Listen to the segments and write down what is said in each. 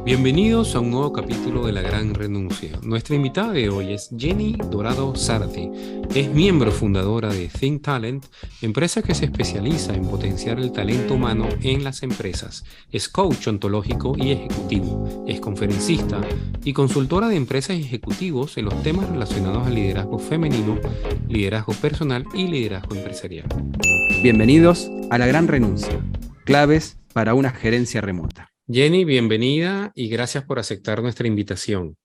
Bienvenidos a un nuevo capítulo de La Gran Renuncia. Nuestra invitada de hoy es Jenny Dorado Zárate. Es miembro fundadora de Think Talent, empresa que se especializa en potenciar el talento humano en las empresas. Es coach ontológico y ejecutivo. Es conferencista y consultora de empresas y ejecutivos en los temas relacionados al liderazgo femenino, liderazgo personal y liderazgo empresarial. Bienvenidos a La Gran Renuncia, claves para una gerencia remota. Jenny, bienvenida y gracias por aceptar nuestra invitación.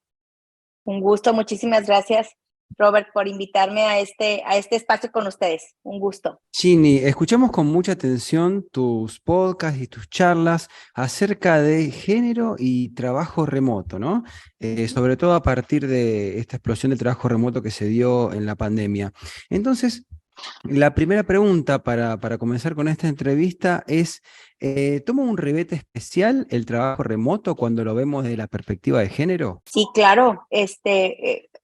Un gusto, muchísimas gracias, Robert, por invitarme a este espacio con ustedes. Un gusto. Ginny, escuchamos con mucha atención tus podcasts y tus charlas acerca de género y trabajo remoto, ¿no? Sobre todo a partir de esta explosión del trabajo remoto que se dio en la pandemia. Entonces, la primera pregunta para comenzar con esta entrevista es, ¿toma un ribete especial el trabajo remoto cuando lo vemos desde la perspectiva de género? Sí, claro.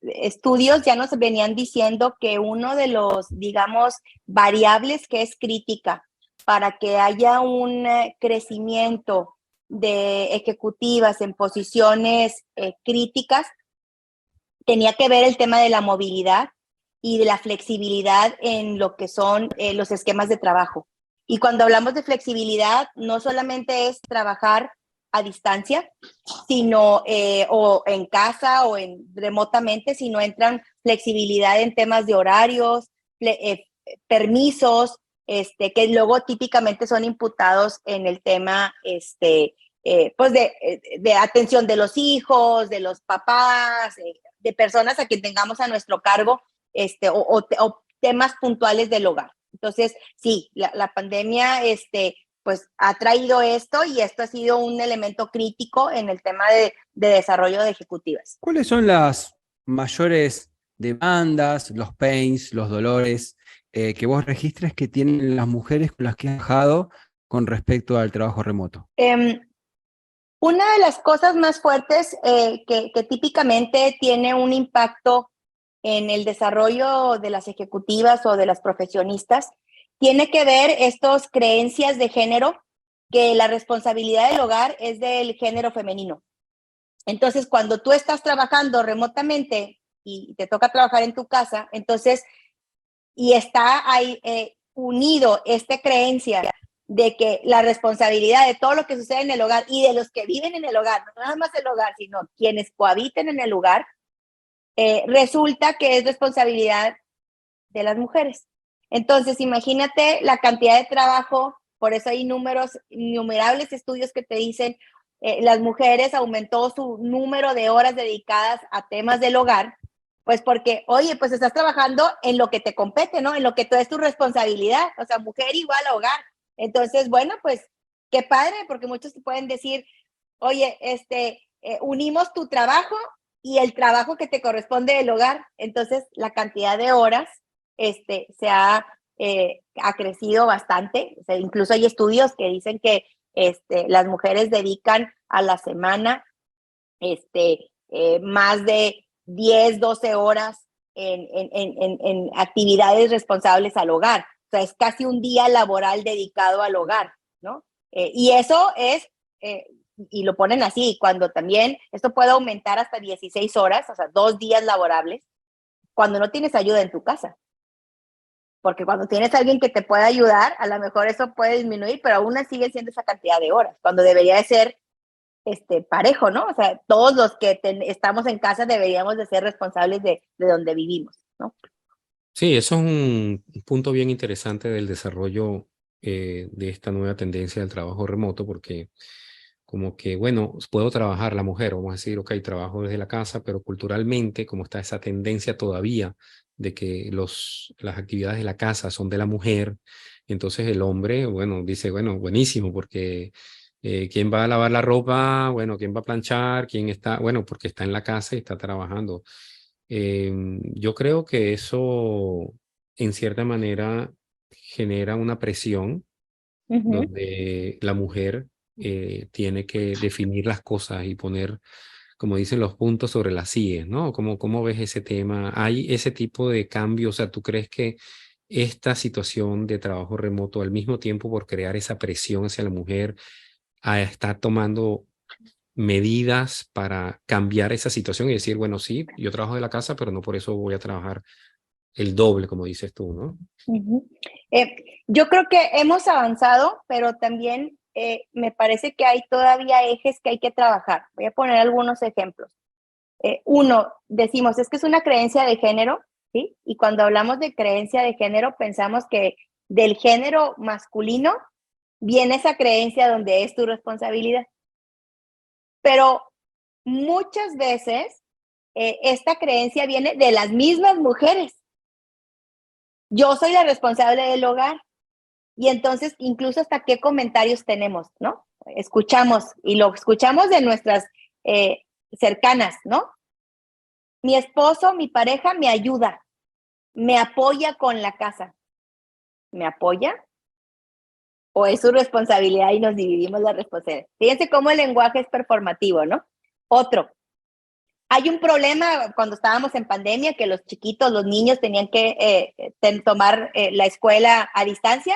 Estudios ya nos venían diciendo que uno de los, digamos, variables que es crítica para que haya un crecimiento de ejecutivas en posiciones críticas tenía que ver el tema de la movilidad y de la flexibilidad en lo que son los esquemas de trabajo. Y cuando hablamos de flexibilidad, no solamente es trabajar a distancia, sino o en casa o remotamente, sino entran flexibilidad en temas de horarios, permisos, que luego típicamente son imputados en el tema pues de atención de los hijos, de los papás, de personas a quien tengamos a nuestro cargo, o temas puntuales del hogar. Entonces, sí, la pandemia, pues ha traído esto y esto ha sido un elemento crítico en el tema de desarrollo de ejecutivas. ¿Cuáles son las mayores demandas, los pains, los dolores que vos registres que tienen las mujeres con las que has trabajado con respecto al trabajo remoto? Una de las cosas más fuertes que típicamente tiene un impacto en el desarrollo de las ejecutivas o de las profesionistas tiene que ver estas creencias de género, que la responsabilidad del hogar es del género femenino. Entonces, cuando tú estás trabajando remotamente y te toca trabajar en tu casa, entonces, y está ahí unido esta creencia de que la responsabilidad de todo lo que sucede en el hogar y de los que viven en el hogar, no nada más el hogar, sino quienes cohabiten en el lugar, resulta que es responsabilidad de las mujeres. Entonces, imagínate la cantidad de trabajo, por eso hay innumerables estudios que te dicen las mujeres aumentó su número de horas dedicadas a temas del hogar, pues porque, oye, pues estás trabajando en lo que te compete, ¿no? En lo que es tu responsabilidad, o sea, mujer igual a hogar. Entonces, bueno, pues qué padre, porque muchos te pueden decir, oye, unimos tu trabajo y el trabajo que te corresponde del hogar. Entonces, la cantidad de horas ha crecido bastante. O sea, incluso hay estudios que dicen que las mujeres dedican a la semana más de 10, 12 horas en actividades responsables al hogar. O sea, es casi un día laboral dedicado al hogar, ¿no? Y eso es, y lo ponen así, cuando también esto puede aumentar hasta 16 horas, o sea, 2 días laborables, cuando no tienes ayuda en tu casa. Porque cuando tienes a alguien que te pueda ayudar, a lo mejor eso puede disminuir, pero aún así sigue siendo esa cantidad de horas, cuando debería de ser parejo, ¿no? O sea, todos los que estamos en casa deberíamos de ser responsables de donde vivimos, ¿no? Sí, eso es un punto bien interesante del desarrollo de esta nueva tendencia del trabajo remoto, porque como que, bueno, puedo trabajar la mujer, vamos a decir, ok, trabajo desde la casa, pero culturalmente, como está esa tendencia todavía de que las actividades de la casa son de la mujer, entonces el hombre, bueno, dice, bueno, buenísimo, porque ¿quién va a lavar la ropa? Bueno, ¿quién va a planchar? ¿Quién está? Bueno, porque está en la casa y está trabajando. Yo creo que eso, en cierta manera, genera una presión donde la mujer tiene que definir las cosas y poner, como dicen, los puntos sobre las IES, ¿no? ¿Cómo ves ese tema? ¿Hay ese tipo de cambio? O sea, ¿tú crees que esta situación de trabajo remoto, al mismo tiempo por crear esa presión hacia la mujer, está tomando medidas para cambiar esa situación y decir, bueno, sí, yo trabajo de la casa, pero no por eso voy a trabajar el doble, como dices tú, ¿no? Ujú. Yo creo que hemos avanzado, pero también me parece que hay todavía ejes que hay que trabajar. Voy a poner algunos ejemplos. Uno, decimos, es que es una creencia de género, ¿sí? Y cuando hablamos de creencia de género, pensamos que del género masculino viene esa creencia donde es tu responsabilidad. Pero muchas veces esta creencia viene de las mismas mujeres. Yo soy la responsable del hogar. Y entonces, incluso hasta qué comentarios tenemos, ¿no? Escuchamos, y lo escuchamos de nuestras cercanas, ¿no? Mi esposo, mi pareja me ayuda, me apoya con la casa. ¿Me apoya? ¿O es su responsabilidad y nos dividimos la responsabilidad? Fíjense cómo el lenguaje es performativo, ¿no? Otro, hay un problema cuando estábamos en pandemia, que los chiquitos, los niños tenían que tomar la escuela a distancia.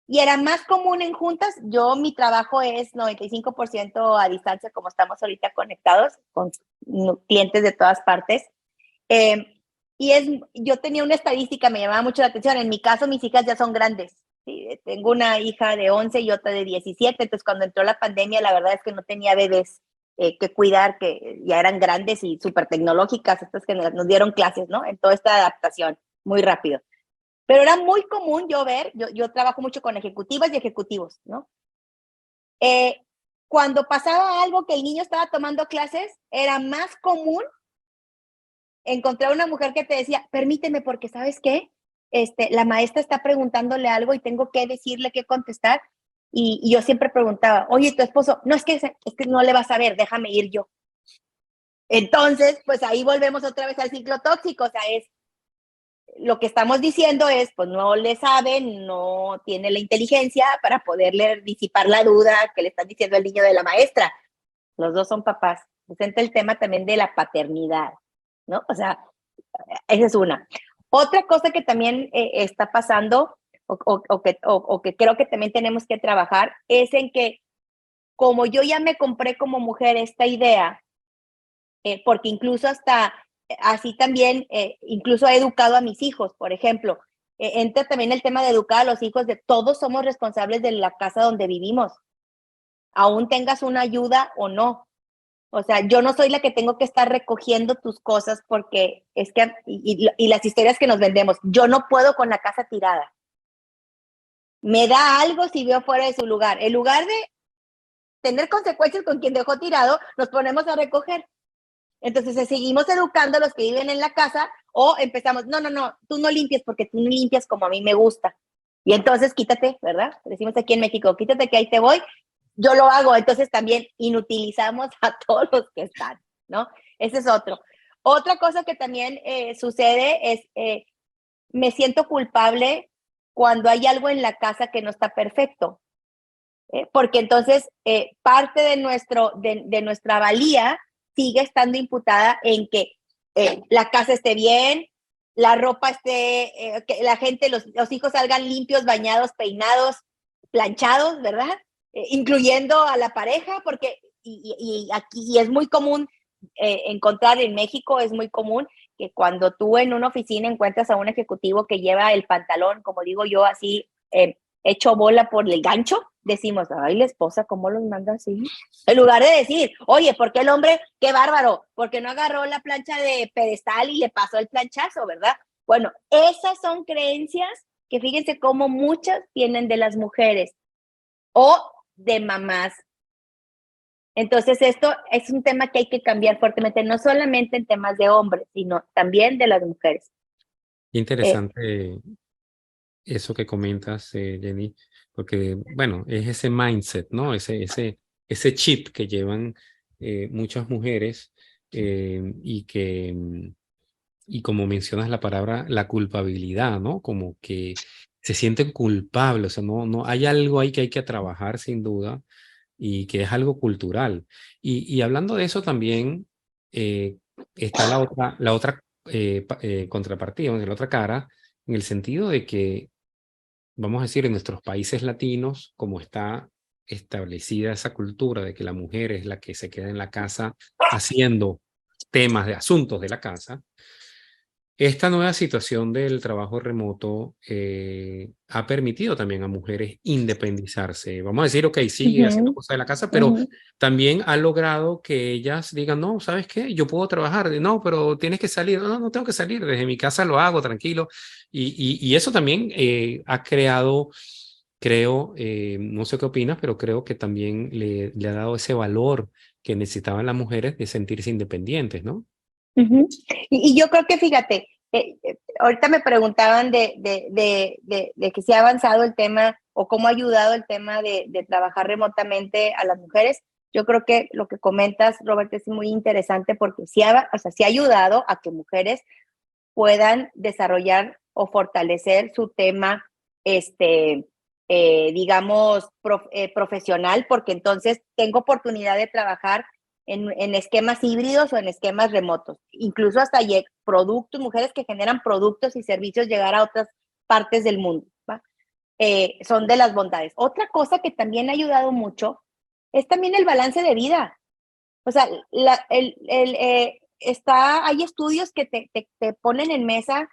Y era más común en juntas. Mi trabajo es 95% a distancia, como estamos ahorita conectados con clientes de todas partes. Yo tenía una estadística, me llamaba mucho la atención. En mi caso, mis hijas ya son grandes. ¿Sí? Tengo una hija de 11 y otra de 17. Entonces, cuando entró la pandemia, la verdad es que no tenía bebés que cuidar, que ya eran grandes y súper tecnológicas. Estas que nos dieron clases, ¿no? En toda esta adaptación, muy rápido. Pero era muy común yo trabajo mucho con ejecutivas y ejecutivos, ¿no? Cuando pasaba algo que el niño estaba tomando clases, era más común encontrar una mujer que te decía, permíteme porque, ¿sabes qué? La maestra está preguntándole algo y tengo que decirle qué contestar. Y yo siempre preguntaba, oye, tu esposo, no, es que no le vas a ver, déjame ir yo. Entonces, pues ahí volvemos otra vez al ciclo tóxico, o sea, lo que estamos diciendo es, pues no le sabe, no tiene la inteligencia para poderle disipar la duda que le están diciendo el niño de la maestra. Los dos son papás. Presenta el tema también de la paternidad, ¿no? O sea, esa es una. Otra cosa que también está pasando o que creo que también tenemos que trabajar es en que como yo ya me compré como mujer esta idea, porque incluso hasta así también, incluso he educado a mis hijos, por ejemplo, entra también el tema de educar a los hijos de todos somos responsables de la casa donde vivimos, aún tengas una ayuda o no. O sea, yo no soy la que tengo que estar recogiendo tus cosas porque es que, y las historias que nos vendemos, yo no puedo con la casa tirada. Me da algo si veo fuera de su lugar. En lugar de tener consecuencias con quien dejó tirado, nos ponemos a recoger. Entonces, seguimos educando a los que viven en la casa o empezamos, no, tú no limpias porque tú no limpias como a mí me gusta. Y entonces quítate, ¿verdad? Decimos aquí en México, quítate que ahí te voy. Yo lo hago, entonces también inutilizamos a todos los que están, ¿no? Ese es otro. Otra cosa que también sucede es, me siento culpable cuando hay algo en la casa que no está perfecto. Porque entonces parte de nuestra valía sigue estando imputada en que la casa esté bien, la ropa esté, que la gente, los hijos salgan limpios, bañados, peinados, planchados, ¿verdad? Incluyendo a la pareja, porque aquí es muy común encontrar en México, es muy común que cuando tú en una oficina encuentras a un ejecutivo que lleva el pantalón, como digo yo, así hecho bola por el gancho, decimos, ay, la esposa, ¿cómo los manda así? En lugar de decir, oye, ¿por qué el hombre, qué bárbaro? Porque no agarró la plancha de pedestal y le pasó el planchazo, ¿verdad? Bueno, esas son creencias que fíjense cómo muchas vienen de las mujeres o de mamás. Entonces, esto es un tema que hay que cambiar fuertemente, no solamente en temas de hombres, sino también de las mujeres. Interesante eso que comentas, Jenny, porque, bueno, es ese mindset, ¿no? Ese chip que llevan muchas mujeres y como mencionas la palabra, la culpabilidad, ¿no? Como que se sienten culpables, o sea, no hay algo ahí que hay que trabajar sin duda y que es algo cultural. Y hablando de eso también está la otra contrapartida, la otra cara, en el sentido de que vamos a decir, en nuestros países latinos, como está establecida esa cultura de que la mujer es la que se queda en la casa haciendo temas de asuntos de la casa, esta nueva situación del trabajo remoto ha permitido también a mujeres independizarse. Vamos a decir, ok, sigue haciendo Ujú, cosas de la casa, pero ujú. también ha logrado que ellas digan, no, ¿sabes qué? Yo puedo trabajar. No, pero tienes que salir. No, no tengo que salir. Desde mi casa lo hago tranquilo. Y eso también ha creado, creo, no sé qué opinas, pero creo que también le ha dado ese valor que necesitaban las mujeres de sentirse independientes, ¿no? Ujú. Y yo creo que, fíjate, ahorita me preguntaban de que si ha avanzado el tema o cómo ha ayudado el tema de trabajar remotamente a las mujeres. Yo creo que lo que comentas, Robert, es muy interesante porque o sea, sí ha ayudado a que mujeres puedan desarrollar o fortalecer su tema, digamos, profesional, porque entonces tengo oportunidad de trabajar en esquemas híbridos o en esquemas remotos, incluso hasta productos, mujeres que generan productos y servicios llegar a otras partes del mundo, ¿va? Son de las bondades. Otra cosa que también ha ayudado mucho es también el balance de vida. O sea, hay estudios que te ponen en mesa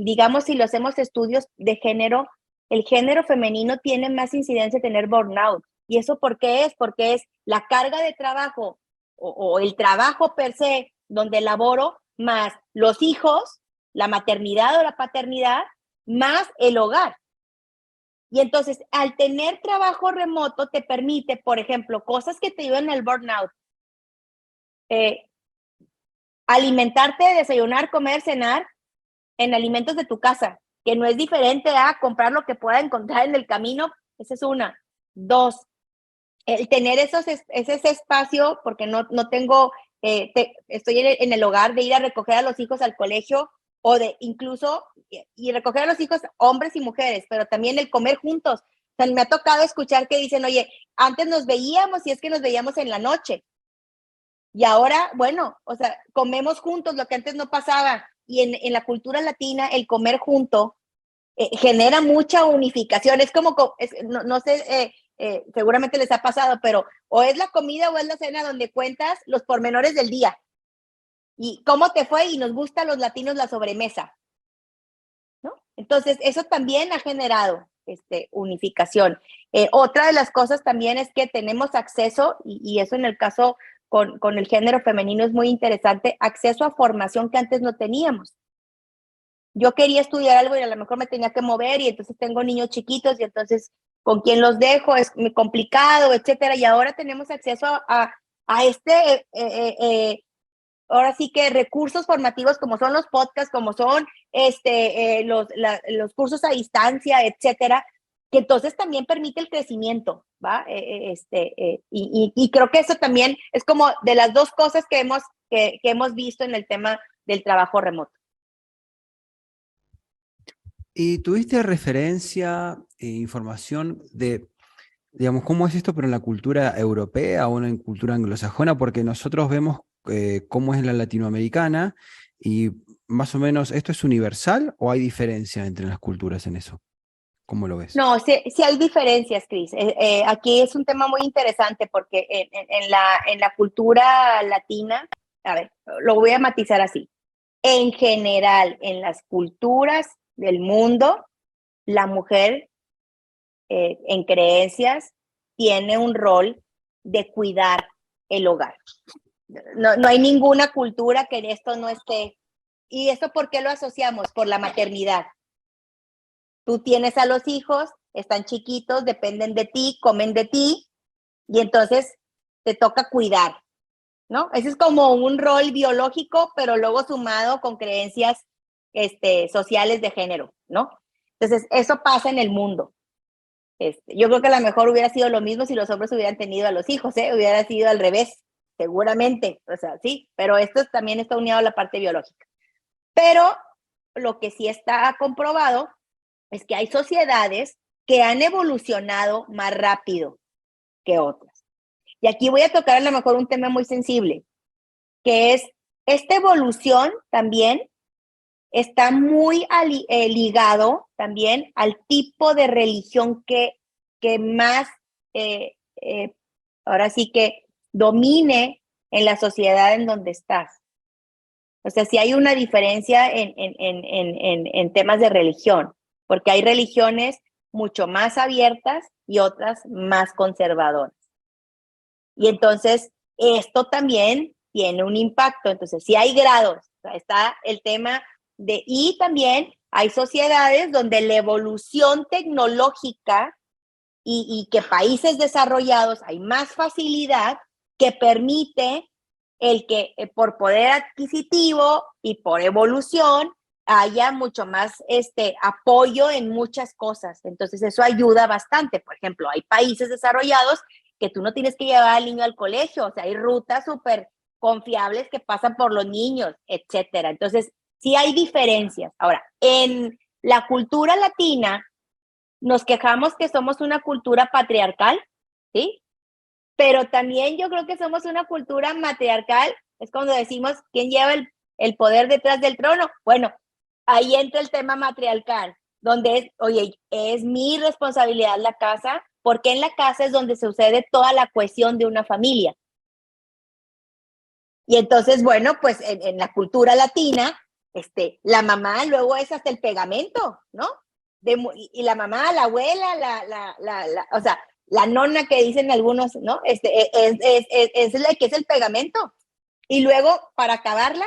digamos, si lo hacemos estudios de género, el género femenino tiene más incidencia de tener burnout. ¿Y eso por qué es? Porque es la carga de trabajo o el trabajo per se donde laboro, más los hijos, la maternidad o la paternidad, más el hogar. Y entonces, al tener trabajo remoto, te permite, por ejemplo, cosas que te ayudan al burnout. Alimentarte, desayunar, comer, cenar en alimentos de tu casa, que no es diferente a comprar lo que pueda encontrar en el camino. Esa es una. Dos, el tener ese espacio, porque no tengo, estoy en el hogar, de ir a recoger a los hijos al colegio o de incluso, y recoger a los hijos, hombres y mujeres, pero también el comer juntos. O sea, me ha tocado escuchar que dicen, oye, antes nos veíamos y es que nos veíamos en la noche. Y ahora, bueno, o sea, comemos juntos, lo que antes no pasaba. Y en la cultura latina, el comer junto genera mucha unificación. Es como, no sé, seguramente les ha pasado, pero o es la comida o es la cena donde cuentas los pormenores del día. Y cómo te fue, y nos gusta a los latinos la sobremesa, ¿no? Entonces, eso también ha generado unificación. Otra de las cosas también es que tenemos acceso, y eso en el caso con el género femenino es muy interesante, acceso a formación que antes no teníamos. Yo quería estudiar algo y a lo mejor me tenía que mover, y entonces tengo niños chiquitos y entonces con quién los dejo es muy complicado, etcétera. Y ahora tenemos acceso a ahora sí que recursos formativos como son los podcasts, como son los cursos a distancia, etcétera, que entonces también permite el crecimiento, ¿va? Y creo que eso también es como de las dos cosas que hemos visto en el tema del trabajo remoto. ¿Y tuviste referencia e información de, digamos, cómo es esto, pero en la cultura europea o en cultura anglosajona? Porque nosotros vemos cómo es en la latinoamericana y más o menos, ¿esto es universal o hay diferencia entre las culturas en eso? ¿Cómo lo ves? No, sí hay diferencias, Cris. Aquí es un tema muy interesante porque en la cultura latina, a ver, lo voy a matizar así. En general, en las culturas del mundo, la mujer en creencias tiene un rol de cuidar el hogar. No hay ninguna cultura que en esto no esté. ¿Y esto por qué lo asociamos? Por la maternidad. Tú tienes a los hijos, están chiquitos, dependen de ti, comen de ti, y entonces te toca cuidar, ¿no? Ese es como un rol biológico, pero luego sumado con creencias sociales de género, ¿no? Entonces, eso pasa en el mundo. Yo creo que a lo mejor hubiera sido lo mismo si los hombres hubieran tenido a los hijos, hubiera sido al revés, seguramente, o sea, sí, pero esto también está unido a la parte biológica. Pero lo que sí está comprobado es que hay sociedades que han evolucionado más rápido que otras. Y aquí voy a tocar a lo mejor un tema muy sensible, que es esta evolución también está muy ligado también al tipo de religión que que más, ahora sí que domine en la sociedad en donde estás. O sea, sí hay una diferencia en temas de religión, porque hay religiones mucho más abiertas y otras más conservadoras. Y entonces, esto también tiene un impacto. Entonces, sí hay grados. O sea, está el tema de, y también hay sociedades donde la evolución tecnológica y que países desarrollados hay más facilidad que permite el que por poder adquisitivo y por evolución haya mucho más apoyo en muchas cosas. Entonces eso ayuda bastante. Por ejemplo, hay países desarrollados que tú no tienes que llevar al niño al colegio, o sea, hay rutas súper confiables que pasan por los niños, etcétera. Entonces, sí hay diferencias. Ahora, en la cultura latina, nos quejamos que somos una cultura patriarcal, ¿sí? Pero también yo creo que somos una cultura matriarcal, es cuando decimos quién lleva el poder detrás del trono. Bueno, ahí entra el tema matriarcal, donde es, oye, es mi responsabilidad la casa, porque en la casa es donde sucede toda la cohesión de una familia. Y entonces, bueno, pues en la cultura latina, la mamá luego es hasta el pegamento, ¿no? Y la mamá, la abuela, o sea, la nona que dicen algunos, ¿no? Es la que es el pegamento. Y luego, para acabarla,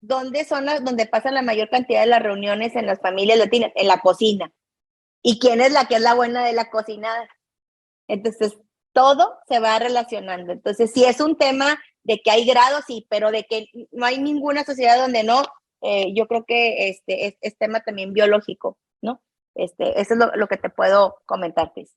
¿dónde donde pasan la mayor cantidad de las reuniones en las familias latinas? En la cocina. ¿Y quién es la que es la buena de la cocinada? Entonces, todo se va relacionando. Entonces, sí es un tema de que hay grados, sí, pero de que no hay ninguna sociedad donde no, yo creo que es tema también biológico, ¿no? Eso es lo que te puedo comentar, Cris.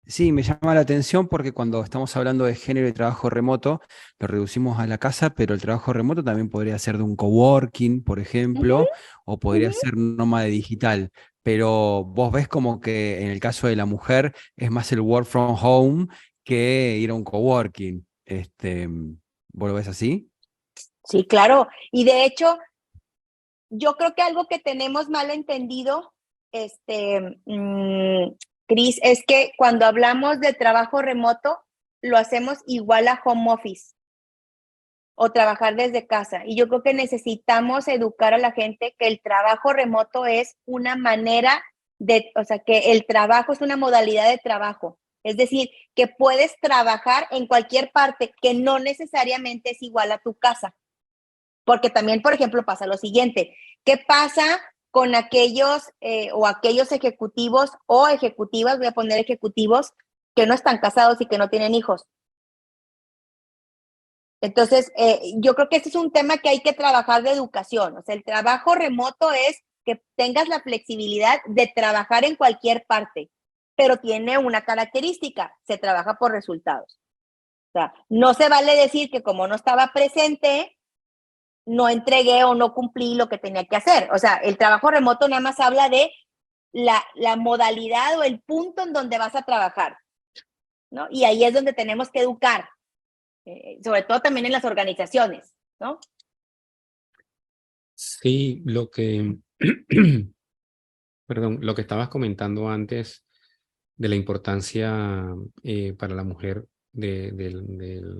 Sí, me llama la atención porque cuando estamos hablando de género y trabajo remoto, lo reducimos a la casa, pero el trabajo remoto también podría ser de un coworking, por ejemplo, o podría ser nómada digital. Pero vos ves como que en el caso de la mujer es más el work from home que ir a un coworking. ¿Vos lo ves así? Sí, claro. Y de hecho, yo creo que algo que tenemos mal entendido, Cris, es que cuando hablamos de trabajo remoto, lo hacemos igual a home office o trabajar desde casa. Y yo creo que necesitamos educar a la gente que el trabajo remoto es una manera o sea, que el trabajo es una modalidad de trabajo. Es decir, que puedes trabajar en cualquier parte, que no necesariamente es igual a tu casa. Porque también, por ejemplo, pasa lo siguiente. ¿Qué pasa con aquellos aquellos ejecutivos o ejecutivas, voy a poner ejecutivos, que no están casados y que no tienen hijos? Entonces, yo creo que este es un tema que hay que trabajar de educación. O sea, el trabajo remoto es que tengas la flexibilidad de trabajar en cualquier parte, pero tiene una característica, se trabaja por resultados. O sea, no se vale decir que como no estaba presente, no entregué o no cumplí lo que tenía que hacer. O sea, el trabajo remoto nada más habla de la modalidad o el punto en donde vas a trabajar, ¿no? Y ahí es donde tenemos que educar, sobre todo también en las organizaciones, ¿no? Sí, perdón, lo que estabas comentando antes de la importancia para la mujer de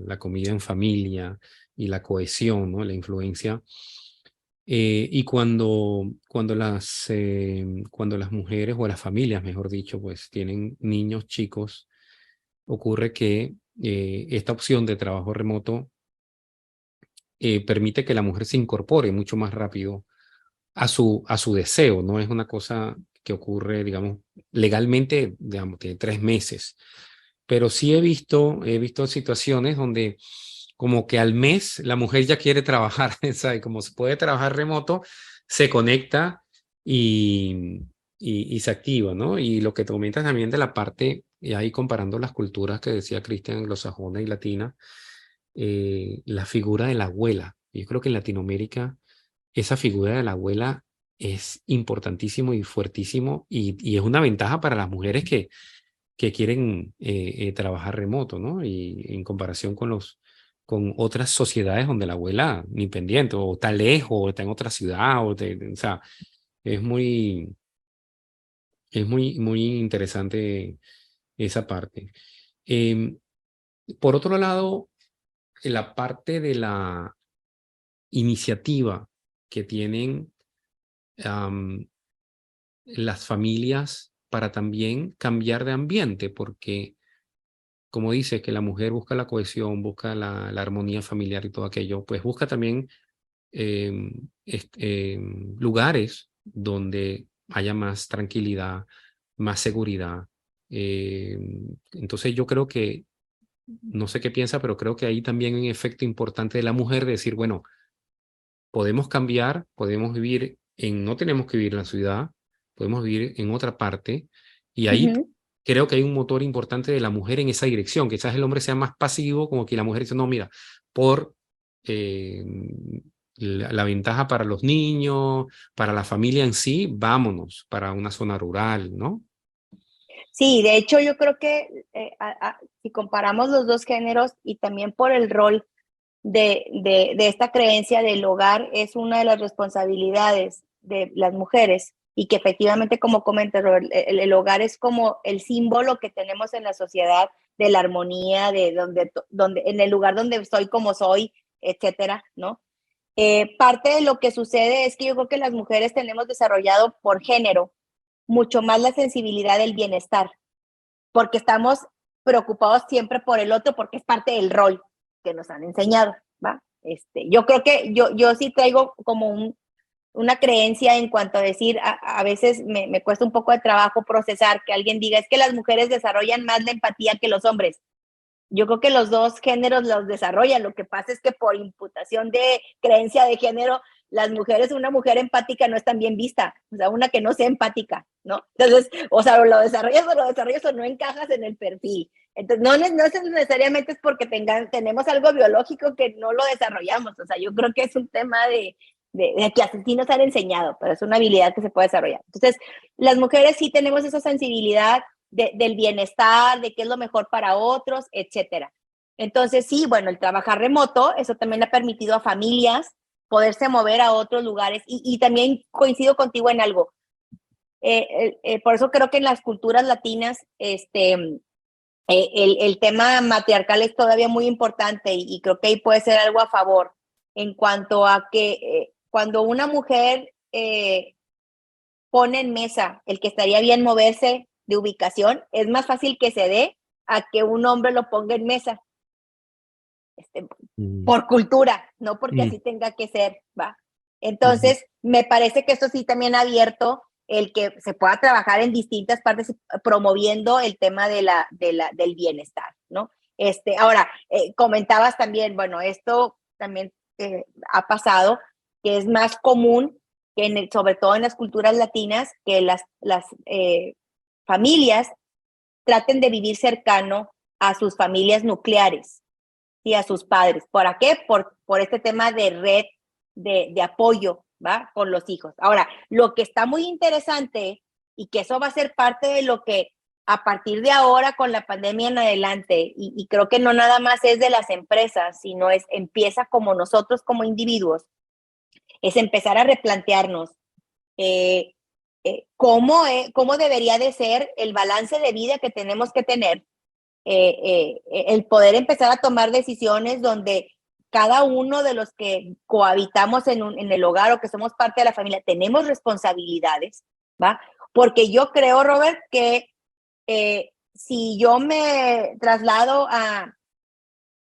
la comida en familia y la cohesión, ¿no? La influencia. Y cuando las mujeres o las familias, mejor dicho, pues tienen niños chicos, ocurre que esta opción de trabajo remoto permite que la mujer se incorpore mucho más rápido a su deseo, no es una cosa que ocurre, digamos, legalmente, digamos, de 3 meses. Pero sí he visto situaciones donde como que al mes la mujer ya quiere trabajar, ¿sabes? Como se puede trabajar remoto, se conecta y se activa, ¿no? Y lo que te comentas también de la parte, y ahí comparando las culturas que decía Cristian, anglosajona y latina, la figura de la abuela. Yo creo que en Latinoamérica esa figura de la abuela es importantísimo y fuertísimo y es una ventaja para las mujeres que quieren trabajar remoto, ¿no? Y en comparación con otras sociedades donde la abuela ni pendiente, o está lejos, o está en otra ciudad, o sea, es muy, muy interesante esa parte. Em, por otro lado, la parte de la iniciativa que tienen las familias para también cambiar de ambiente, porque como dice que la mujer busca la cohesión, busca la armonía familiar y todo aquello, pues busca también lugares donde haya más tranquilidad, más seguridad. Entonces yo creo que, no sé qué piensa, pero creo que ahí también hay un efecto importante de la mujer de decir, bueno, podemos cambiar, podemos vivir no tenemos que vivir en la ciudad, podemos vivir en otra parte, y ahí Ujú. creo que hay un motor importante de la mujer en esa dirección. Quizás el hombre sea más pasivo, como que la mujer dice, no, mira, por eh, la ventaja para los niños, para la familia en sí, vámonos para una zona rural, ¿no? Sí, de hecho yo creo que si comparamos los dos géneros y también por el rol de esta creencia del hogar, es una de las responsabilidades de las mujeres y que efectivamente, como comenta Robert, el hogar es como el símbolo que tenemos en la sociedad de la armonía, de donde en el lugar donde soy como soy, etcétera, ¿no? Parte de lo que sucede es que yo creo que las mujeres tenemos desarrollado por género mucho más la sensibilidad del bienestar, porque estamos preocupados siempre por el otro, porque es parte del rol que nos han enseñado, ¿va? Yo creo que yo sí traigo como una creencia en cuanto a decir, a veces me cuesta un poco de trabajo procesar que alguien diga, es que las mujeres desarrollan más la empatía que los hombres. Yo creo que los dos géneros los desarrollan. Lo que pasa es que por imputación de creencia de género, las mujeres, una mujer empática no es tan bien vista, o sea, una que no sea empática, ¿no? Entonces, o sea, lo desarrollas o no encajas en el perfil. Entonces, no necesariamente es porque tenemos algo biológico que no lo desarrollamos, o sea, yo creo que es un tema de que así nos han enseñado, pero es una habilidad que se puede desarrollar. Entonces, las mujeres sí tenemos esa sensibilidad del bienestar, de qué es lo mejor para otros, etcétera. Entonces, sí, bueno, el trabajar remoto, eso también ha permitido a familias poderse mover a otros lugares y también coincido contigo en algo. Por eso creo que en las culturas latinas, el tema matriarcal es todavía muy importante y creo que ahí puede ser algo a favor en cuanto a que cuando una mujer pone en mesa el que estaría bien moverse de ubicación, es más fácil que se dé a que un hombre lo ponga en mesa. Por cultura, no porque así tenga que ser, ¿va? Entonces, me parece que esto sí también ha abierto el que se pueda trabajar en distintas partes promoviendo el tema del bienestar, ¿no? Ahora, comentabas también, bueno, esto también ha pasado, que es más común, que sobre todo en las culturas latinas, que las familias traten de vivir cercano a sus familias nucleares y a sus padres. ¿Por qué? Por este tema de red de apoyo, ¿va? Con los hijos. Ahora, lo que está muy interesante y que eso va a ser parte de lo que a partir de ahora con la pandemia en adelante, y creo que no nada más es de las empresas, sino empieza como nosotros como individuos, es empezar a replantearnos cómo debería de ser el balance de vida que tenemos que tener, el poder empezar a tomar decisiones donde cada uno de los que cohabitamos en el hogar o que somos parte de la familia tenemos responsabilidades, ¿va? Porque yo creo, Robert, que si yo me traslado a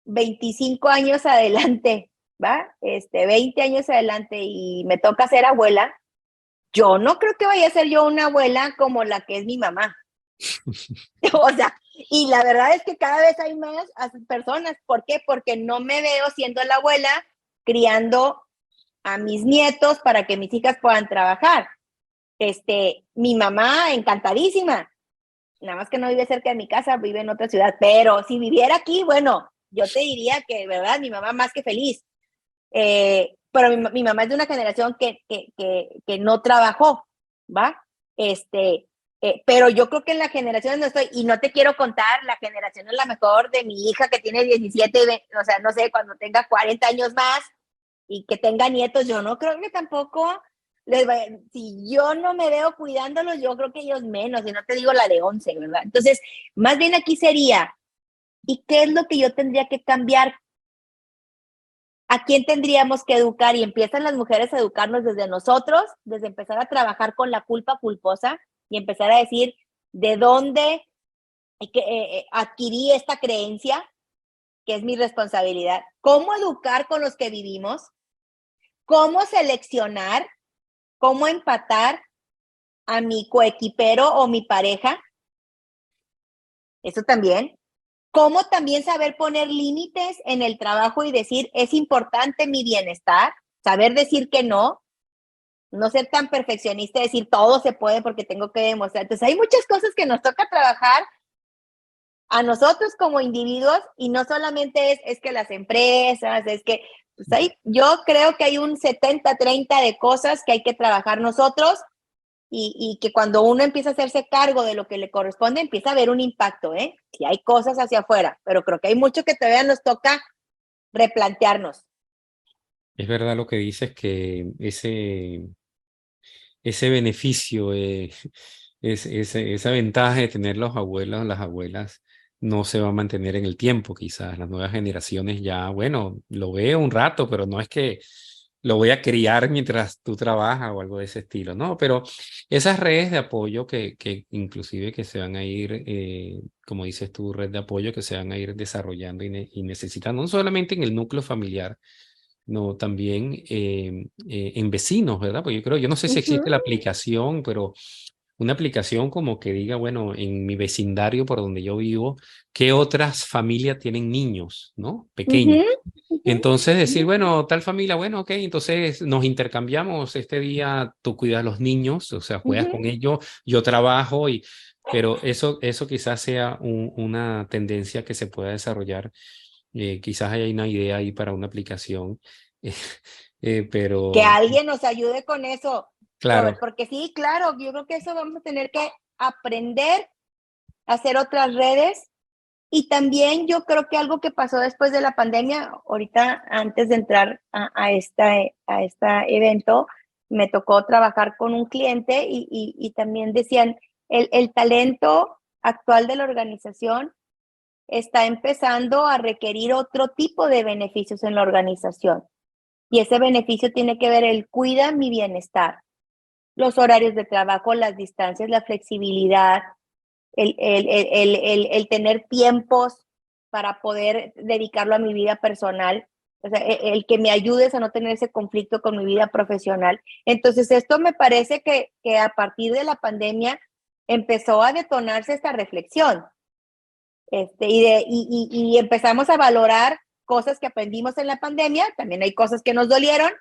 25 años adelante, ¿va? 20 años adelante y me toca ser abuela, yo no creo que vaya a ser yo una abuela como la que es mi mamá. O sea, y la verdad es que cada vez hay más personas. ¿Por qué? Porque no me veo siendo la abuela criando a mis nietos para que mis hijas puedan trabajar. Mi mamá encantadísima, nada más que no vive cerca de mi casa, vive en otra ciudad, pero si viviera aquí, bueno, yo te diría que, ¿verdad? Mi mamá más que feliz. Pero mi mamá es de una generación que no trabajó, ¿va? Pero yo creo que en la generación no estoy, y no te quiero contar, la generación es la mejor de mi hija que tiene 17, o sea, no sé, cuando tenga 40 años más y que tenga nietos, yo no creo que tampoco Si yo no me veo cuidándolos, yo creo que ellos menos, y no te digo la de 11, ¿verdad? Entonces, más bien aquí sería, ¿y qué es lo que yo tendría que cambiar? ¿A quién tendríamos que educar? Y empiezan las mujeres a educarnos desde nosotros, desde empezar a trabajar con la culpa culposa y empezar a decir de dónde adquirí esta creencia, que es mi responsabilidad. ¿Cómo educar con los que vivimos? ¿Cómo seleccionar? ¿Cómo empatar a mi coequipero o mi pareja? Eso también. ¿Cómo también saber poner límites en el trabajo y decir, es importante mi bienestar? Saber decir que no ser tan perfeccionista, decir todo se puede porque tengo que demostrar. Entonces hay muchas cosas que nos toca trabajar a nosotros como individuos y no solamente es que las empresas, es que pues yo creo que hay un 70-30 de cosas que hay que trabajar nosotros y que cuando uno empieza a hacerse cargo de lo que le corresponde, empieza a haber un impacto, ¿eh? Sí hay cosas hacia afuera, pero creo que hay mucho que todavía nos toca replantearnos. Es verdad lo que dices, que ese beneficio, esa ventaja de tener los abuelos, las abuelas, no se va a mantener en el tiempo. Quizás las nuevas generaciones ya, bueno, lo veo un rato, pero no es que lo voy a criar mientras tú trabajas o algo de ese estilo, ¿no? Pero esas redes de apoyo que inclusive que se van a ir, como dices tú, red de apoyo que se van a ir desarrollando y necesitando, no solamente en el núcleo familiar, no, también en vecinos, ¿verdad? Porque yo no sé si existe la aplicación, pero una aplicación como que diga, bueno, en mi vecindario por donde yo vivo, ¿qué otras familias tienen niños, ¿no? Pequeños. Entonces decir, bueno, tal familia, bueno, ok, entonces nos intercambiamos este día, tú cuidas a los niños, o sea, juegas con ellos, yo trabajo, pero eso quizás sea una tendencia que se pueda desarrollar. Quizás haya una idea ahí para una aplicación, Que pero alguien nos ayude con eso, claro, porque sí, claro, yo creo que eso vamos a tener que aprender a hacer otras redes. Y también yo creo que algo que pasó después de la pandemia, ahorita antes de entrar a este evento, me tocó trabajar con un cliente y también decían, el talento actual de la organización está empezando a requerir otro tipo de beneficios en la organización. Y ese beneficio tiene que ver el cuida mi bienestar, los horarios de trabajo, las distancias, la flexibilidad, el tener tiempos para poder dedicarlo a mi vida personal, o sea, el que me ayudes a no tener ese conflicto con mi vida profesional. Entonces, esto me parece que a partir de la pandemia empezó a detonarse esta reflexión. Y empezamos a valorar cosas que aprendimos en la pandemia, también hay cosas que nos dolieron,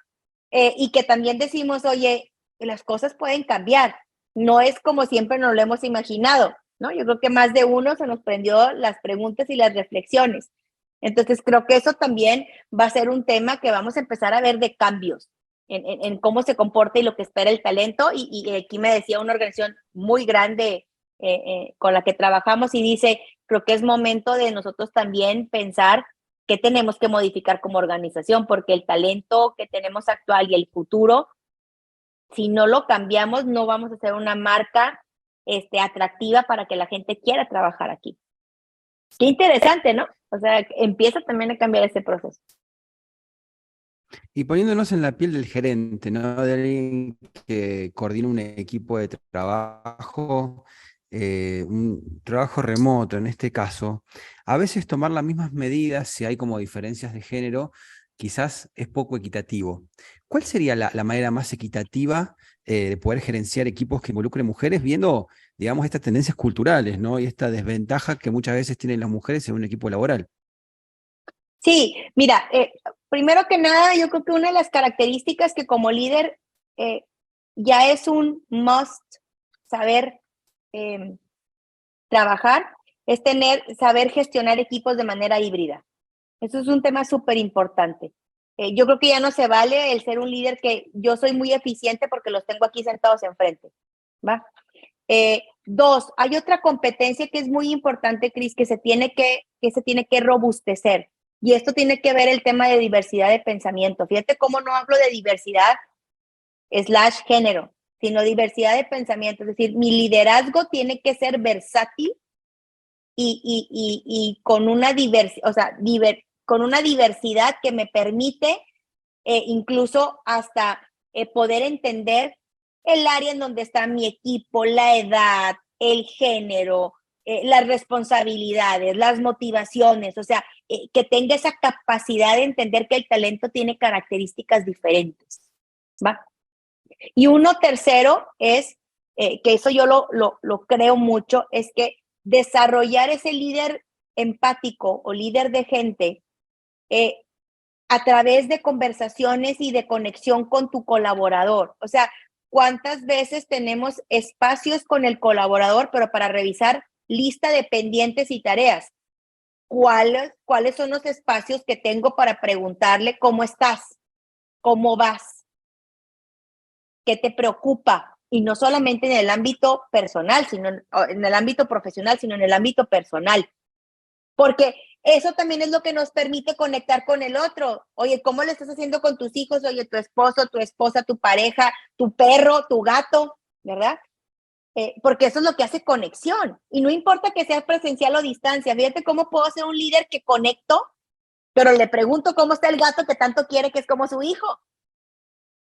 y que también decimos, oye, las cosas pueden cambiar, no es como siempre nos lo hemos imaginado, ¿no? Yo creo que más de uno se nos prendió las preguntas y las reflexiones. Entonces, creo que eso también va a ser un tema que vamos a empezar a ver de cambios en cómo se comporta y lo que espera el talento. Y aquí me decía una organización muy grande con la que trabajamos y dice, creo que es momento de nosotros también pensar qué tenemos que modificar como organización, porque el talento que tenemos actual y el futuro, si no lo cambiamos, no vamos a hacer una marca atractiva para que la gente quiera trabajar aquí. Qué interesante, ¿no? O sea, empieza también a cambiar ese proceso. Y poniéndonos en la piel del gerente, ¿no? De alguien que coordina un equipo de trabajo, un trabajo remoto en este caso, a veces tomar las mismas medidas, si hay como diferencias de género, quizás es poco equitativo. ¿Cuál sería la manera más equitativa de poder gerenciar equipos que involucren mujeres, viendo, digamos, estas tendencias culturales, ¿no? Y esta desventaja que muchas veces tienen las mujeres en un equipo laboral? Sí, mira, primero que nada, yo creo que una de las características que como líder ya es un must saber trabajar, es saber gestionar equipos de manera híbrida. Eso es un tema súper importante. Yo creo que ya no se vale el ser un líder que yo soy muy eficiente porque los tengo aquí sentados enfrente, ¿va? Dos, hay otra competencia que es muy importante, Cris, que se tiene que robustecer. Y esto tiene que ver el tema de diversidad de pensamiento. Fíjate cómo no hablo de diversidad / género, sino diversidad de pensamiento. Es decir, mi liderazgo tiene que ser versátil y con una con una diversidad que me permite incluso hasta poder entender el área en donde está mi equipo, la edad, el género, las responsabilidades, las motivaciones, o sea, que tenga esa capacidad de entender que el talento tiene características diferentes, ¿va? Y uno tercero es, que eso yo lo creo mucho, es que desarrollar ese líder empático o líder de gente a través de conversaciones y de conexión con tu colaborador. O sea, ¿cuántas veces tenemos espacios con el colaborador, pero para revisar lista de pendientes y tareas? ¿Cuáles son los espacios que tengo para preguntarle cómo estás? ¿Cómo vas? ¿Qué te preocupa? Y no solamente en el ámbito personal, sino en el ámbito profesional, sino en el ámbito personal. Porque eso también es lo que nos permite conectar con el otro. Oye, ¿cómo le estás haciendo con tus hijos? Oye, tu esposo, tu esposa, tu pareja, tu perro, tu gato, ¿verdad? Porque eso es lo que hace conexión. Y no importa que sea presencial o distancia. Fíjate cómo puedo ser un líder que conecto, pero le pregunto cómo está el gato que tanto quiere, que es como su hijo.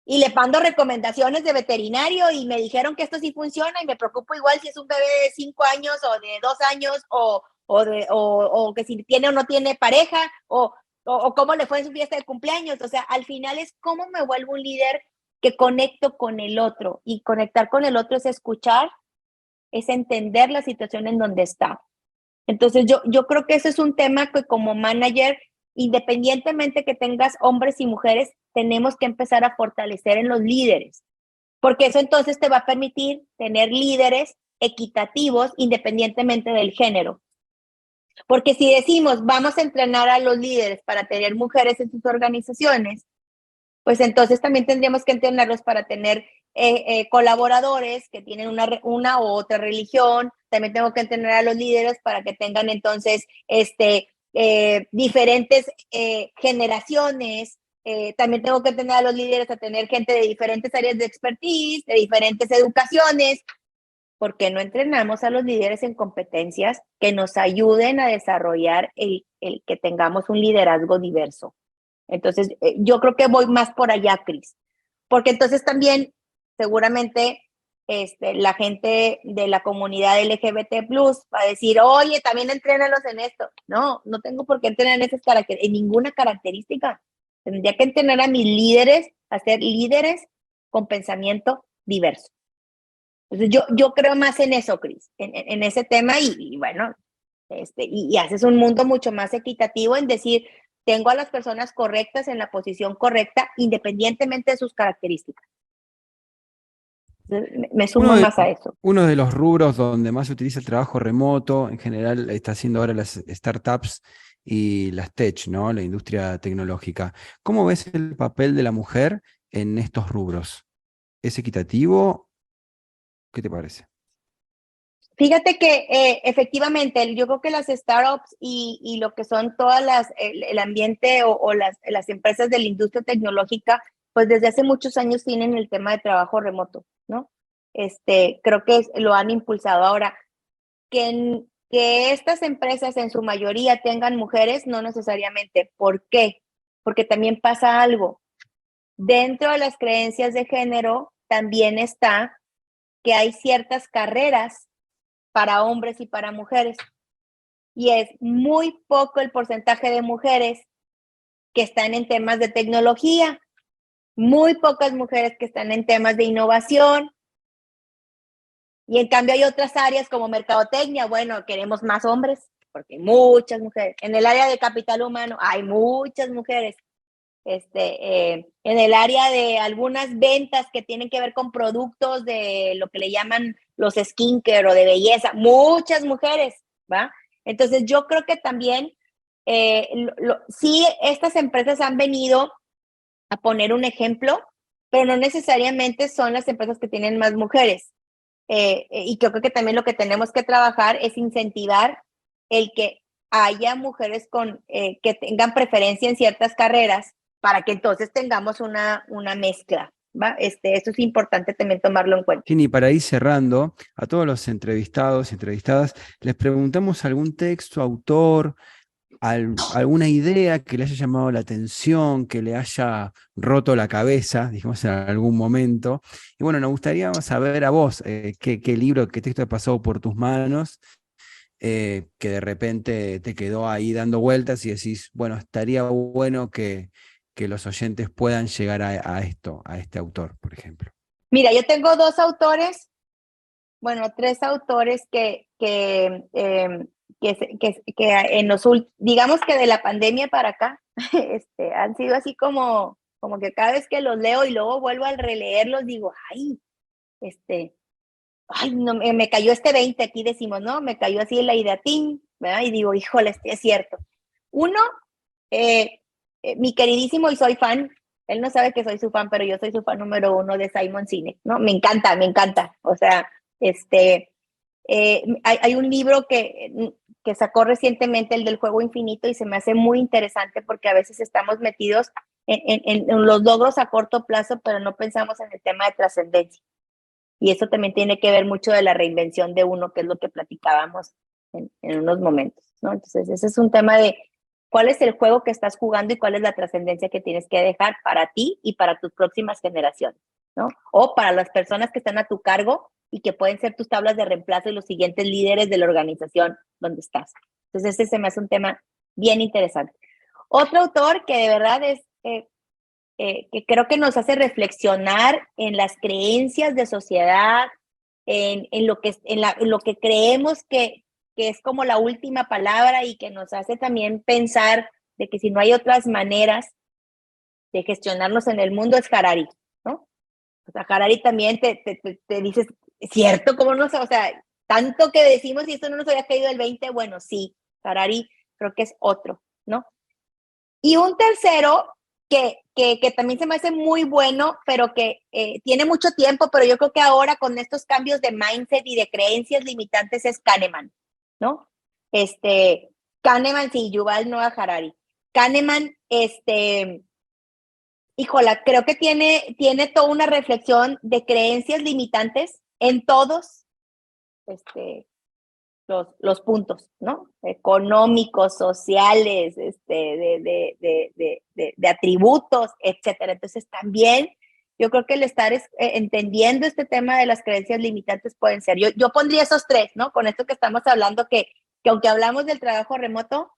Y le mando recomendaciones de veterinario y me dijeron que esto sí funciona y me preocupo igual si es un bebé de 5 años o de 2 años o que si tiene o no tiene pareja o cómo le fue en su fiesta de cumpleaños. O sea, al final es cómo me vuelvo un líder que conecto con el otro, y conectar con el otro es escuchar, es entender la situación en donde está. Entonces yo creo que ese es un tema que como manager, independientemente que tengas hombres y mujeres, tenemos que empezar a fortalecer en los líderes, porque eso entonces te va a permitir tener líderes equitativos independientemente del género. Porque si decimos, vamos a entrenar a los líderes para tener mujeres en sus organizaciones, pues entonces también tendríamos que entrenarlos para tener colaboradores que tienen una u otra religión. También tengo que entrenar a los líderes para que tengan entonces diferentes generaciones. También tengo que entrenar a los líderes a tener gente de diferentes áreas de expertise, de diferentes educaciones. ¿Por qué no entrenamos a los líderes en competencias que nos ayuden a desarrollar el que tengamos un liderazgo diverso? Entonces, yo creo que voy más por allá, Cris, porque entonces también seguramente la gente de la comunidad LGBT+ va a decir, oye, también entrénalos en esto. No, no tengo por qué entrenar en ninguna característica. Tendría que entrenar a mis líderes a ser líderes con pensamiento diverso. Entonces, yo creo más en eso, Cris, en ese tema y bueno, y haces un mundo mucho más equitativo en decir, tengo a las personas correctas en la posición correcta, independientemente de sus características. Me sumo más a eso. Uno de los rubros donde más se utiliza el trabajo remoto, en general está haciendo ahora las startups y las tech, ¿no? La industria tecnológica. ¿Cómo ves el papel de la mujer en estos rubros? ¿Es equitativo? ¿Qué te parece? Fíjate que efectivamente, yo creo que las startups y lo que son todas el ambiente o las empresas de la industria tecnológica, pues desde hace muchos años tienen el tema de trabajo remoto, ¿no? Creo que lo han impulsado. Ahora, que estas empresas en su mayoría tengan mujeres, no necesariamente. ¿Por qué? Porque también pasa algo. Dentro de las creencias de género también está que hay ciertas carreras para hombres y para mujeres. Y es muy poco el porcentaje de mujeres que están en temas de tecnología, muy pocas mujeres que están en temas de innovación. Y en cambio hay otras áreas como mercadotecnia, bueno, queremos más hombres, porque hay muchas mujeres. En el área de capital humano hay muchas mujeres. En el área de algunas ventas que tienen que ver con productos de lo que le llaman los skincare o de belleza, muchas mujeres, ¿va? Entonces yo creo que también sí, estas empresas han venido a poner un ejemplo, pero no necesariamente son las empresas que tienen más mujeres. Y creo que también lo que tenemos que trabajar es incentivar el que haya mujeres que tengan preferencia en ciertas carreras, para que entonces tengamos una mezcla, ¿va? Eso es importante también tomarlo en cuenta. Ginny, para ir cerrando, a todos los entrevistados y entrevistadas, les preguntamos algún texto, autor, alguna idea que le haya llamado la atención, que le haya roto la cabeza, dijimos en algún momento. Y bueno, nos gustaría saber a vos qué libro, qué texto ha pasado por tus manos, que de repente te quedó ahí dando vueltas y decís, bueno, estaría bueno que los oyentes puedan llegar a esto, a este autor, por ejemplo. Mira, yo tengo dos autores, bueno, tres autores que en digamos que de la pandemia para acá, han sido así como que cada vez que los leo y luego vuelvo a releerlos, digo, ay, no, me cayó este 20, aquí decimos, ¿no? Me cayó así la idea, ¿verdad? Y digo, híjole, es cierto. Uno, mi queridísimo, y soy fan, él no sabe que soy su fan, pero yo soy su fan número uno de Simon Sinek, ¿no? Me encanta. O sea, hay un libro que sacó recientemente, el del juego infinito, y se me hace muy interesante porque a veces estamos metidos en los logros a corto plazo, pero no pensamos en el tema de trascendencia. Y eso también tiene que ver mucho de la reinvención de uno, que es lo que platicábamos en unos momentos, ¿no? Entonces, ese es un tema de cuál es el juego que estás jugando y cuál es la trascendencia que tienes que dejar para ti y para tus próximas generaciones, ¿no? O para las personas que están a tu cargo y que pueden ser tus tablas de reemplazo y los siguientes líderes de la organización donde estás. Entonces, ese se me hace un tema bien interesante. Otro autor que de verdad es... que creo que nos hace reflexionar en las creencias de sociedad, en lo que creemos que es como la última palabra, y que nos hace también pensar de que si no hay otras maneras de gestionarnos en el mundo, es Harari, ¿no? O sea, Harari también te dices, ¿cierto? ¿Cómo no? O sea, tanto que decimos y esto no nos había caído el 20, bueno, sí, Harari creo que es otro, ¿no? Y un tercero que también se me hace muy bueno, pero que tiene mucho tiempo, pero yo creo que ahora con estos cambios de mindset y de creencias limitantes es Kahneman, ¿no? Kahneman, sí, Yuval Noah Harari. Kahneman, híjola, creo que tiene toda una reflexión de creencias limitantes en todos los puntos, ¿no? Económicos, sociales, de atributos, etcétera. Entonces, también yo creo que el estar entendiendo este tema de las creencias limitantes pueden ser. Yo pondría esos tres, ¿no? Con esto que estamos hablando, que aunque hablamos del trabajo remoto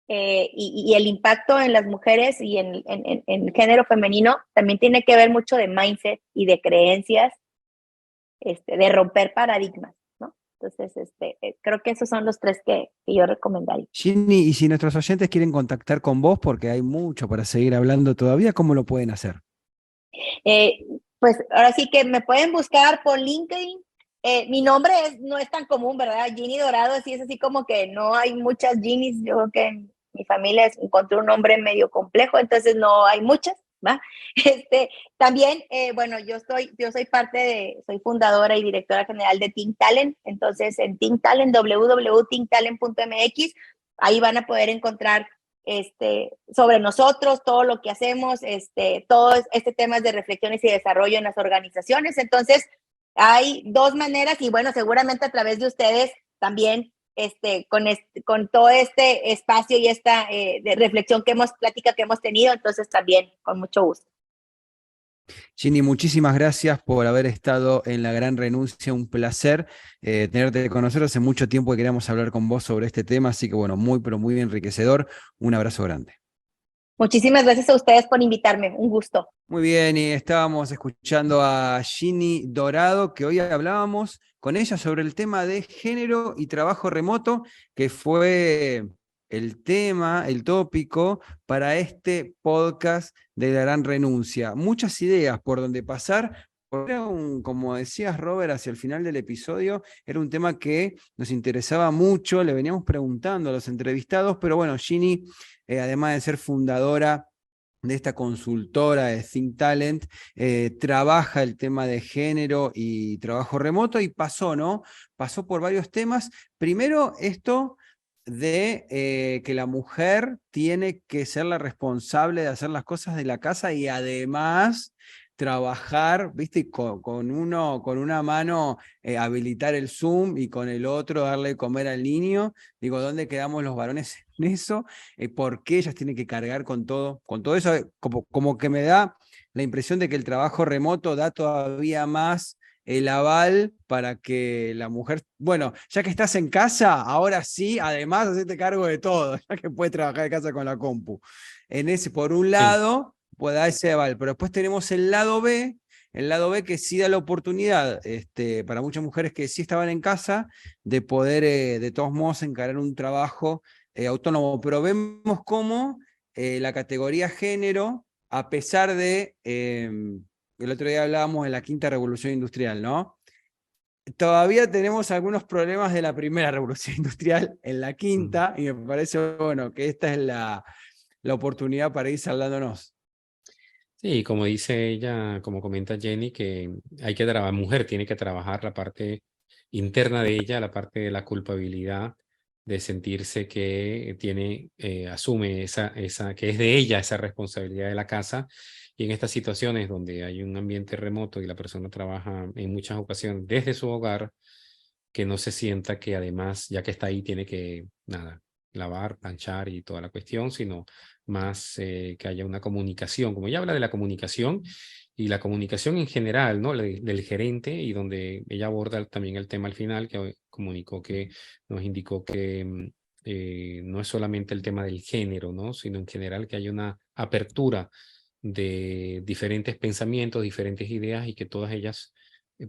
y el impacto en las mujeres y en el género femenino, también tiene que ver mucho de mindset y de creencias, de romper paradigmas. Entonces, creo que esos son los tres que yo recomendaría. Ginny, y si nuestros oyentes quieren contactar con vos, porque hay mucho para seguir hablando todavía, ¿cómo lo pueden hacer? Pues ahora sí que me pueden buscar por LinkedIn. Mi nombre no es tan común, ¿verdad? Ginny Dorado, así es así como que no hay muchas Ginnys. Yo creo que en mi familia encontré un nombre medio complejo, entonces no hay muchas, ¿va? También, bueno, yo soy soy fundadora y directora general de Think Talent. Entonces en Think Talent, www.thinktalent.mx, ahí van a poder encontrar sobre nosotros, todo lo que hacemos, todo temas de reflexiones y desarrollo en las organizaciones. Entonces hay dos maneras, y bueno, seguramente a través de ustedes también, con todo este espacio y esta de reflexión plática que hemos tenido, entonces también con mucho gusto. Ginny, muchísimas gracias por haber estado en La Gran Renuncia. Un placer tenerte con nosotros. Hace mucho tiempo que queríamos hablar con vos sobre este tema, así que bueno, muy, pero muy enriquecedor. Un abrazo grande. Muchísimas gracias a ustedes por invitarme. Un gusto. Muy bien, y estábamos escuchando a Ginny Dorado, que hoy hablábamos con ella sobre el tema de género y trabajo remoto, que fue el tema, el tópico para este podcast de La Gran Renuncia. Muchas ideas por donde pasar. Como decías, Robert, hacia el final del episodio, era un tema que nos interesaba mucho, le veníamos preguntando a los entrevistados, pero bueno, Ginny, además de ser fundadora de esta consultora de Think Talent, trabaja el tema de género y trabajo remoto, y pasó, ¿no? Pasó por varios temas. Primero, esto de que la mujer tiene que ser la responsable de hacer las cosas de la casa y además trabajar, ¿viste? Con una mano habilitar el Zoom y con el otro darle de comer al niño. Digo, ¿dónde quedamos los varones en eso? ¿Por qué ellas tienen que cargar con todo? Con todo eso, como que me da la impresión de que el trabajo remoto da todavía más el aval para que la mujer, bueno, ya que estás en casa, ahora sí, además hacerte cargo de todo, ya que puedes trabajar de casa con la compu. Por un lado, puede dar ese aval, pero después tenemos el lado B que sí da la oportunidad para muchas mujeres que sí estaban en casa de poder de todos modos encarar un trabajo autónomo, pero vemos cómo la categoría género, a pesar de, el otro día hablábamos de la quinta revolución industrial, ¿no? Todavía tenemos algunos problemas de la primera revolución industrial en la quinta, y me parece, bueno, que esta es la oportunidad para ir saldándonos. Sí, como dice ella, como comenta Jenny, que hay que trabajar, mujer tiene que trabajar la parte interna de ella, la parte de la culpabilidad, de sentirse que tiene, asume que es de ella esa responsabilidad de la casa. Y en estas situaciones donde hay un ambiente remoto y la persona trabaja en muchas ocasiones desde su hogar, que no se sienta que además, ya que está ahí, tiene que, nada, lavar, planchar y toda la cuestión, sino más que haya una comunicación, como ella habla de la comunicación y la comunicación en general, ¿no? Del gerente, y donde ella aborda también el tema al final, que nos indicó que no es solamente el tema del género, ¿no? Sino en general que hay una apertura de diferentes pensamientos, diferentes ideas, y que todas ellas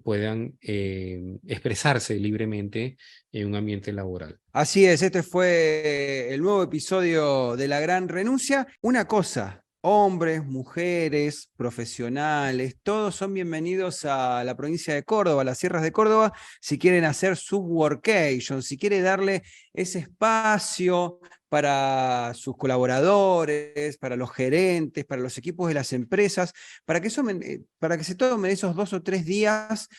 puedan expresarse libremente en un ambiente laboral. Así es, este fue el nuevo episodio de La Gran Renuncia. Una cosa, hombres, mujeres, profesionales, todos son bienvenidos a la provincia de Córdoba, a las sierras de Córdoba, si quieren hacer su workation, si quieren darle ese espacio para sus colaboradores, para los gerentes, para los equipos de las empresas, para que se tomen esos 2 o 3 días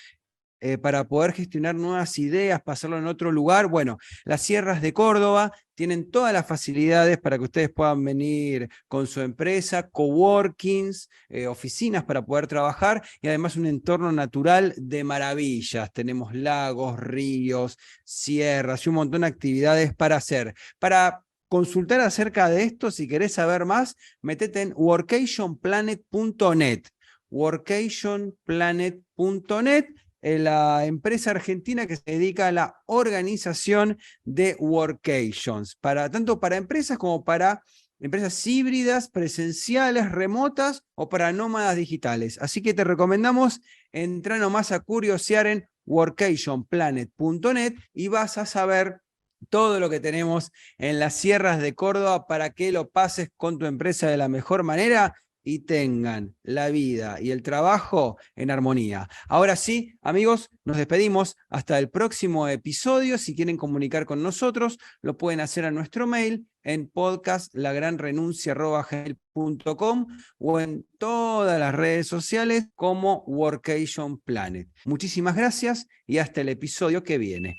para poder gestionar nuevas ideas, pasarlo en otro lugar. Bueno, las sierras de Córdoba tienen todas las facilidades para que ustedes puedan venir con su empresa, coworkings, oficinas para poder trabajar, y además un entorno natural de maravillas. Tenemos lagos, ríos, sierras y un montón de actividades para hacer. Para consultar acerca de esto, si querés saber más, metete en workationplanet.net. workationplanet.net, la empresa argentina que se dedica a la organización de workations, tanto para empresas como para empresas híbridas, presenciales, remotas o para nómadas digitales. Así que te recomendamos entrar nomás a curiosear en workationplanet.net y vas a saber todo lo que tenemos en las sierras de Córdoba para que lo pases con tu empresa de la mejor manera y tengan la vida y el trabajo en armonía. Ahora sí, amigos, nos despedimos hasta el próximo episodio. Si quieren comunicar con nosotros, lo pueden hacer a nuestro mail en podcastlagranrenuncia@gmail.com o en todas las redes sociales como Workation Planet. Muchísimas gracias y hasta el episodio que viene.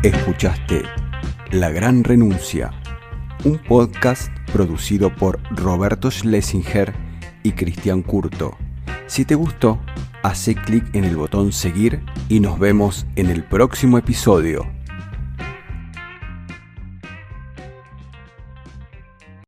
Escuchaste La Gran Renuncia, un podcast producido por Roberto Schlesinger y Cristian Curto. Si te gustó, hace clic en el botón seguir y nos vemos en el próximo episodio.